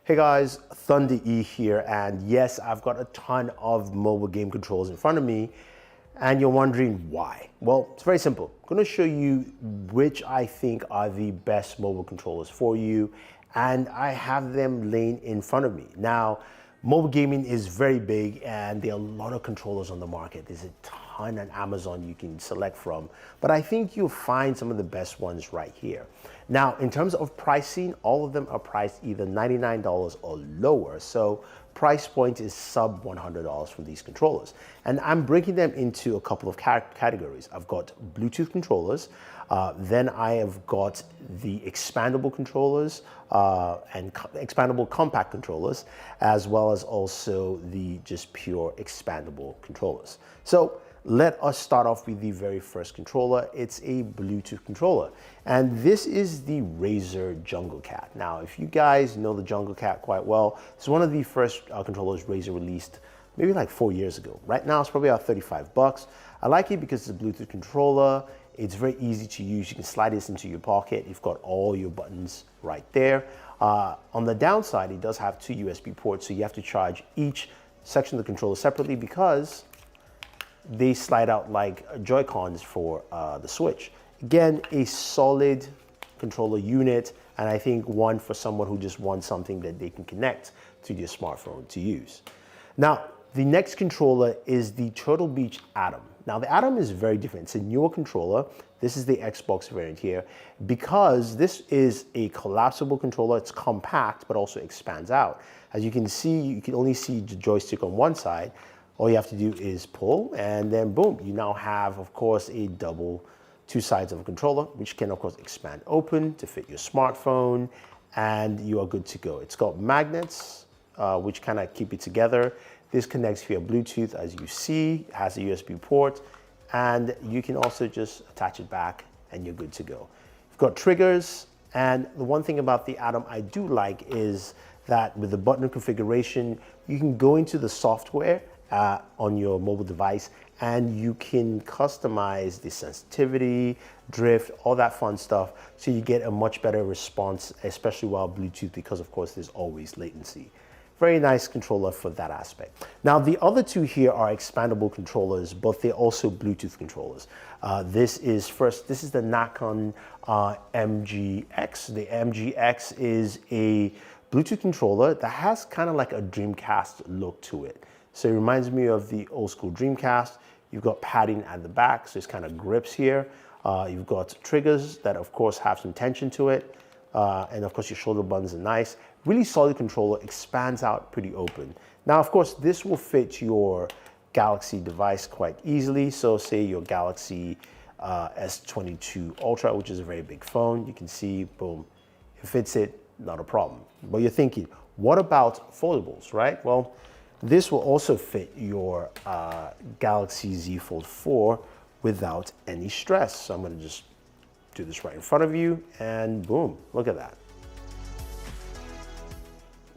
Hey guys, Thunder E here, and yes, I've got a ton of mobile game controllers in front of me, and you're wondering why. Well, it's very simple. I'm gonna show you which I think are the best mobile controllers for you, and I have them laying in front of me. Now, mobile gaming is very big, and there are a lot of controllers on the market. There's a ton on Amazon you can select from, but I think you'll find some of the best ones right here. Now, in terms of pricing, all of them are priced either $99 or lower. So price point is sub $100 for these controllers. And I'm breaking them into a couple of categories. I've got Bluetooth controllers, then I have got the expandable controllers and expandable compact controllers, as well as also the just pure expandable controllers. So let us start off with the very first controller. It's a Bluetooth controller, and this is the Razer Jungle Cat. Now, if you guys know the Jungle Cat quite well, it's one of the first controllers Razer released maybe like 4 years ago. Right now, it's probably about 35 bucks. I like it because it's a Bluetooth controller. It's very easy to use. You can slide this into your pocket. You've got all your buttons right there. On the downside, it does have 2 USB ports, so you have to charge each section of the controller separately because they slide out like Joy-Cons for the Switch. Again, a solid controller unit, and I think one for someone who just wants something that they can connect to their smartphone to use. Now, the next controller is the Turtle Beach Atom. Now, the Atom is very different. It's a newer controller. This is the Xbox variant here. Because this is a collapsible controller, it's compact, but also expands out. As you can see, you can only see the joystick on one side. All you have to do is pull, and then boom, you now have, of course, a double 2 sides of a controller, which can, of course, expand open to fit your smartphone, and you are good to go. It's got magnets, which kind of keep it together. This connects via Bluetooth, as you see. It has a USB port, and you can also just attach it back, and you're good to go. You've got triggers, and the one thing about the Atom I do like is that with the button configuration, you can go into the software on your mobile device, and you can customize the sensitivity, drift, all that fun stuff, so you get a much better response, especially while Bluetooth, because of course there's always latency. Very nice controller for that aspect. Now, the other two here are expandable controllers, but they're also Bluetooth controllers. This is the Nakon MGX. The MGX is a Bluetooth controller that has kind of like a Dreamcast look to it. So it reminds me of the old school Dreamcast. You've got padding at the back, so it's kind of grips here. You've got triggers that of course have some tension to it. And of course your shoulder buttons are nice. Really solid controller, expands out pretty open. Now, of course, this will fit your Galaxy device quite easily. So say your Galaxy S22 Ultra, which is a very big phone. You can see, boom, it fits it, not a problem. But you're thinking, what about foldables, right? Well, this will also fit your Galaxy Z Fold 4 without any stress. So I'm gonna just do this right in front of you, and boom, look at that.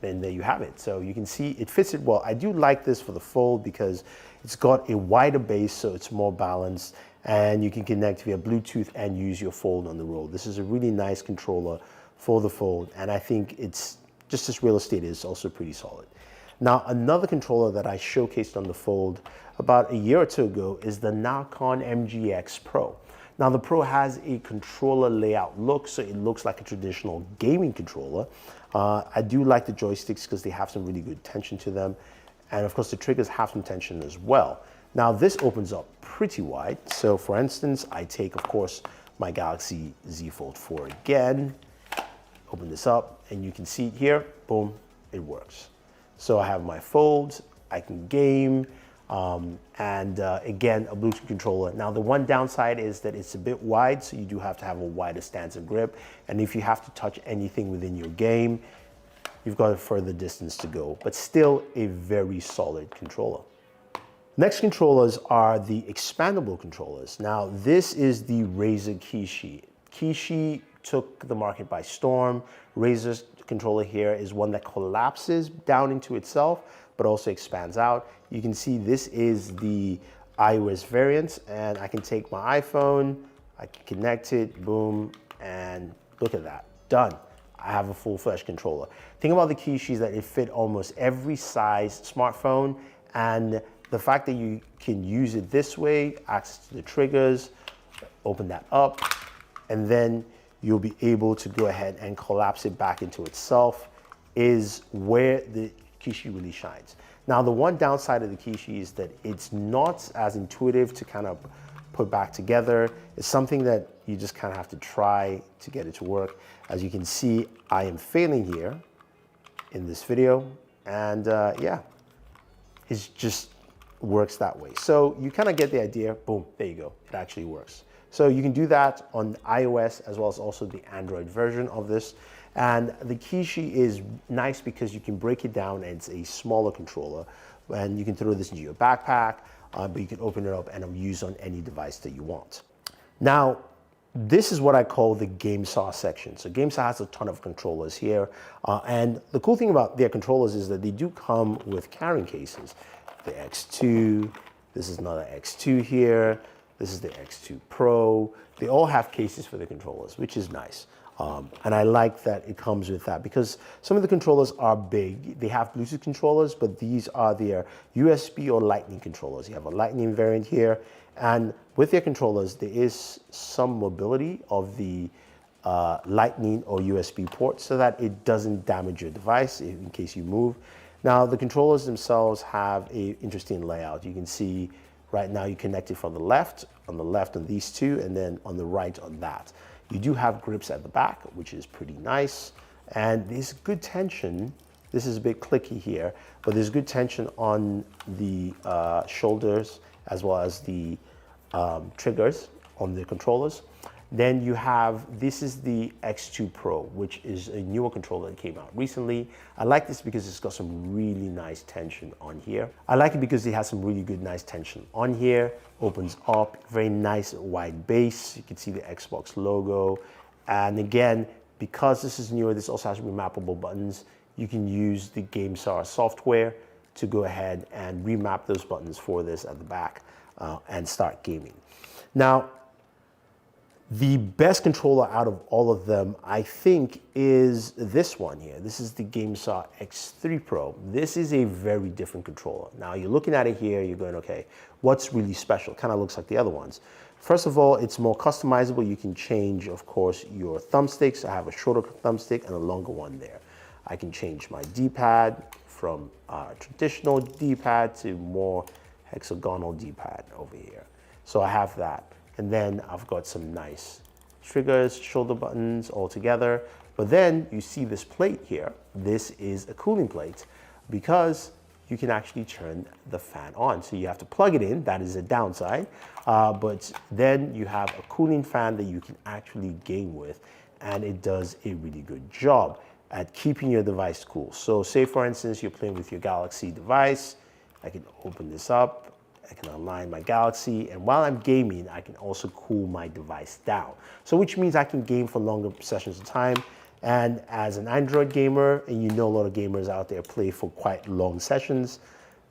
And there you have it. So you can see it fits it well. I do like this for the Fold because it's got a wider base, so it's more balanced, and you can connect via Bluetooth and use your Fold on the road. This is a really nice controller for the Fold, and I think it's just as real estate is also pretty solid. Now, another controller that I showcased on the Fold about a year or two ago is the Nakon MGX Pro. Now, the Pro has a controller layout look, so it looks like a traditional gaming controller. I do like the joysticks because they have some really good tension to them. And of course, the triggers have some tension as well. Now, this opens up pretty wide. So for instance, I take, of course, my Galaxy Z Fold 4 again, open this up, and you can see it here, boom, it works. So I have my folds, I can game, and again, a Bluetooth controller. Now, the one downside is that it's a bit wide, so you do have to have a wider stance and grip. And if you have to touch anything within your game, you've got a further distance to go, but still a very solid controller. Next controllers are the expandable controllers. Now, this is the Razer Kishi. Kishi took the market by storm. Razer's controller here is one that collapses down into itself, but also expands out. You can see this is the iOS variant, and I can take my iPhone, I can connect it, boom, and look at that, done. I have a full-fledged controller. Think about the Kishi that it fit almost every size smartphone, and the fact that you can use it this way, access to the triggers, open that up, and then you'll be able to go ahead and collapse it back into itself is where the Kishi really shines. Now, the one downside of the Kishi is that it's not as intuitive to kind of put back together. It's something that you just kind of have to try to get it to work. As you can see, I am failing here in this video, and yeah, it just works that way. So you kind of get the idea. Boom, there you go. It actually works. So you can do that on iOS as well as also the Android version of this. And the Kishi is nice because you can break it down and it's a smaller controller. And you can throw this into your backpack, but you can open it up and use on any device that you want. Now, this is what I call the GameSaw section. So GameSaw has a ton of controllers here. And the cool thing about their controllers is that they do come with carrying cases. The X2, this is another X2 here. This is the X2 Pro. They all have cases for the controllers, which is nice. And I like that it comes with that because some of the controllers are big. They have Bluetooth controllers, but these are their USB or Lightning controllers. You have a Lightning variant here. And with their controllers, there is some mobility of the Lightning or USB port so that it doesn't damage your device in case you move. Now, the controllers themselves have an interesting layout. You can see right now you connect it from the left on these two, and then on the right on that. You do have grips at the back, which is pretty nice. And there's good tension. This is a bit clicky here, but there's good tension on the shoulders as well as the triggers on the controllers. Then you have, this is the X2 Pro, which is a newer controller that came out recently. I like this because it's got some really nice tension on here. I like it because it has some really good, nice tension on here. Opens up, very nice wide base. You can see the Xbox logo. And again, because this is newer, this also has remappable buttons. You can use the GameSaw software to go ahead and remap those buttons for this at the back and start gaming. Now, the best controller out of all of them, I think, is this one here. This is the GameSaw X3 Pro. This is a very different controller. Now, you're looking at it here, you're going, okay, what's really special? Kind of looks like the other ones. First of all, it's more customizable. You can change, of course, your thumbsticks. I have a shorter thumbstick and a longer one there. I can change my D-pad from traditional D-pad to more hexagonal D-pad over here. So I have that. And then I've got some nice triggers, shoulder buttons all together. But then you see this plate here. This is a cooling plate because you can actually turn the fan on. So you have to plug it in. That is a downside. But then you have a cooling fan that you can actually game with. And it does a really good job at keeping your device cool. So say, for instance, you're playing with your Galaxy device. I can open this up. I can align my Galaxy, and while I'm gaming, I can also cool my device down. So which means I can game for longer sessions of time. And as an Android gamer, and you know a lot of gamers out there play for quite long sessions,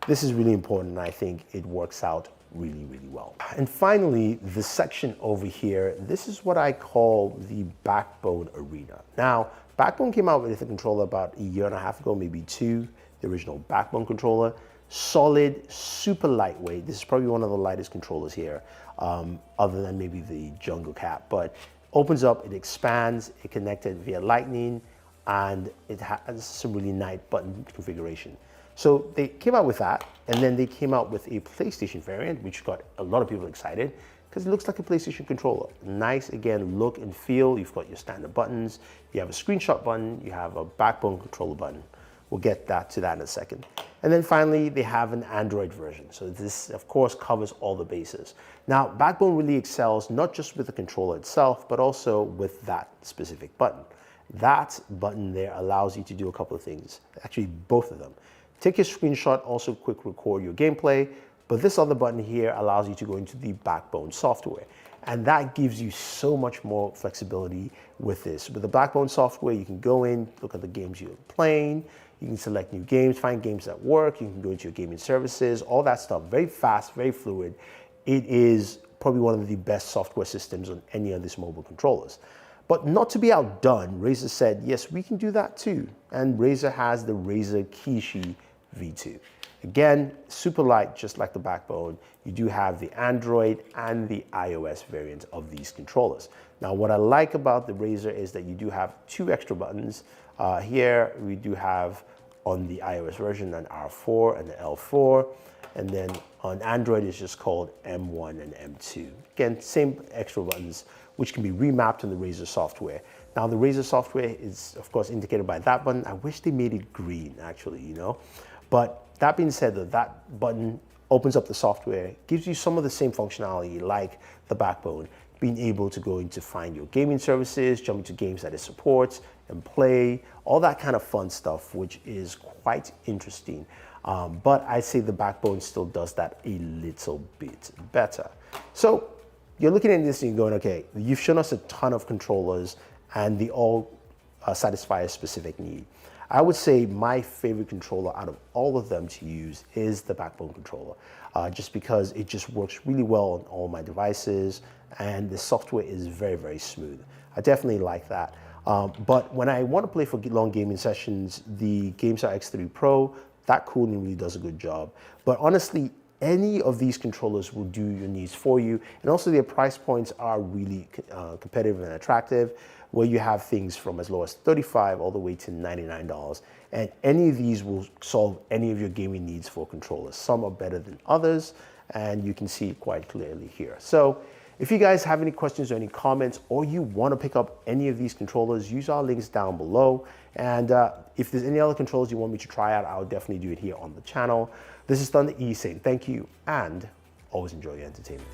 this is really important, and I think it works out really, really well. And finally, the section over here, this is what I call the Backbone Arena. Now, Backbone came out with a controller about a year and a half ago, maybe two, the original Backbone controller. Solid, super lightweight. This is probably one of the lightest controllers here, other than maybe the Jungle Cat. But opens up, it expands, it connected via Lightning, and it has some really nice button configuration. So they came out with that, and then they came out with a PlayStation variant, which got a lot of people excited because it looks like a PlayStation controller. Nice, again, look and feel. You've got your standard buttons, you have a screenshot button, you have a Backbone controller button. We'll get to that in a second. And then finally, they have an Android version. So this, of course, covers all the bases. Now, Backbone really excels not just with the controller itself, but also with that specific button. That button there allows you to do a couple of things, actually both of them. Take a screenshot, also quick record your gameplay, but this other button here allows you to go into the Backbone software. And that gives you so much more flexibility with this. With the Backbone software, you can go in, look at the games you're playing, you can select new games, find games that work, you can go into your gaming services, all that stuff. Very fast, very fluid. It is probably one of the best software systems on any of these mobile controllers. But not to be outdone, Razer said, yes, we can do that too. And Razer has the Razer Kishi V2. Again, super light, just like the Backbone. You do have the Android and the iOS variant of these controllers. Now, what I like about the Razer is that you do have 2 extra buttons. Here, we do have on the iOS version an R4 and an L4. And then on Android, it's just called M1 and M2. Again, same extra buttons, which can be remapped in the Razer software. Now, the Razer software is, of course, indicated by that button. I wish they made it green, actually, you know. But that being said, that button opens up the software, gives you some of the same functionality like the Backbone, being able to go in to find your gaming services, jump into games that it supports and play, all that kind of fun stuff, which is quite interesting. But I say the Backbone still does that a little bit better. So you're looking at this and you're going, okay, you've shown us a ton of controllers and they all satisfy a specific need. I would say my favorite controller out of all of them to use is the Backbone controller, just because it just works really well on all my devices and the software is very, very smooth. I definitely like that. But when I want to play for long gaming sessions, the GameStar X3 Pro, that cooling really does a good job. But honestly, any of these controllers will do your needs for you. And also their price points are really competitive and attractive, where you have things from as low as $35 all the way to $99. And any of these will solve any of your gaming needs for controllers. Some are better than others, and you can see it quite clearly here. So if you guys have any questions or any comments, or you want to pick up any of these controllers, use our links down below. And if there's any other controllers you want me to try out, I'll definitely do it here on the channel. This is Thunder E saying thank you and always enjoy your entertainment.